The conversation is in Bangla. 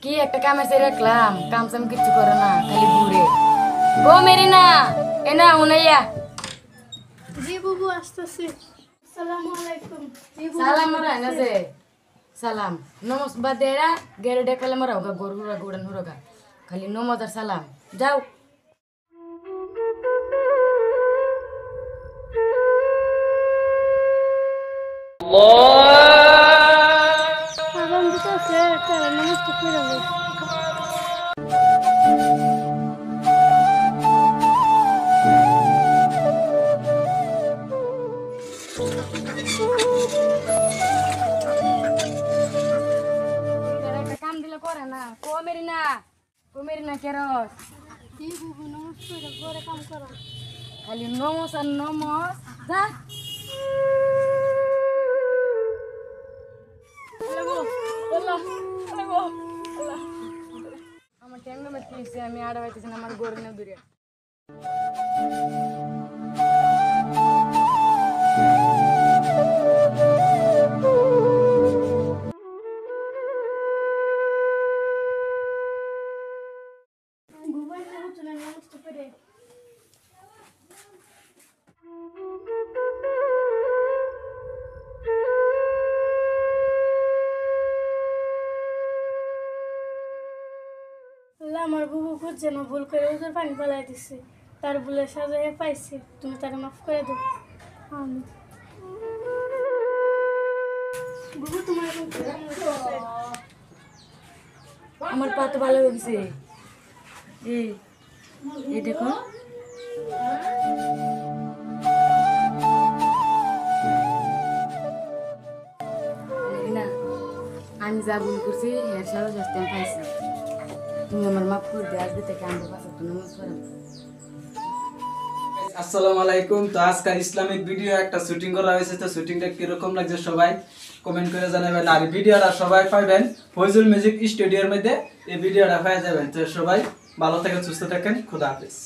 কি একটা কামে সে রাখলাম, কাম সাম কিছু করে না, খালি ঘুরে। ও মেরিনা, এনা উনাইয়া। জি বুবু আসতেছি। আসসালামু আলাইকুম। জি বুবু। সালাম মারা নাজে। সালাম। নমস বাদেরা গেরে ডেকলে মারা হোগা গরুরা গোড়ান হুরগা। খালি নমস আর সালাম। যাও। আগাম দিতে আছে তারা নমস্তে করে লই। একটা কাম দিলে করে না। কো মেরিনা কেরস। জি বুবু নমস্তে করে কাম করো। খালি নমস আর নমস। যা। আমার টেঙ্গা মেট কিছে আমি আড়া বাইতেছি না আমার গরু না দূরে বুবু এসে হচ্ছে না নমস্তে করে। আল্লাহ আমার বুবু খুঁজছে না, ভুল করে ওদের পানি পালাই দিছে, তার ভুলে সাজায় পাইছে, তুমি তারা মাফ করে দাও। আমি বুবু তোমার এখন কি মনে হচ্ছে? আমার পা তো ভালো হয়েছে এই দেখো না আমি যা ভুল করছি এর সারা শাস্তি আমি পাইছি তুমি আমার মাফ করে দিয়ে আসবে থেকে আমার পাশে তো নমস করো আসসালামু আলাইকুম। তো আজকাল ইসলামিক ভিডিও একটা শুটিং করা হয়েছে, তো শুটিংটা কিরকম লাগছে সবাই কমেন্ট করে জানাবেন। আর ভিডিওটা সবাই পাইবেন ফয়জুল মিউজিক স্টুডিওর মধ্যে, এই ভিডিওটা পেয়ে যাবেন। তো সবাই ভালো থাকেন, সুস্থ থাকেন, খুদা হাফেজ।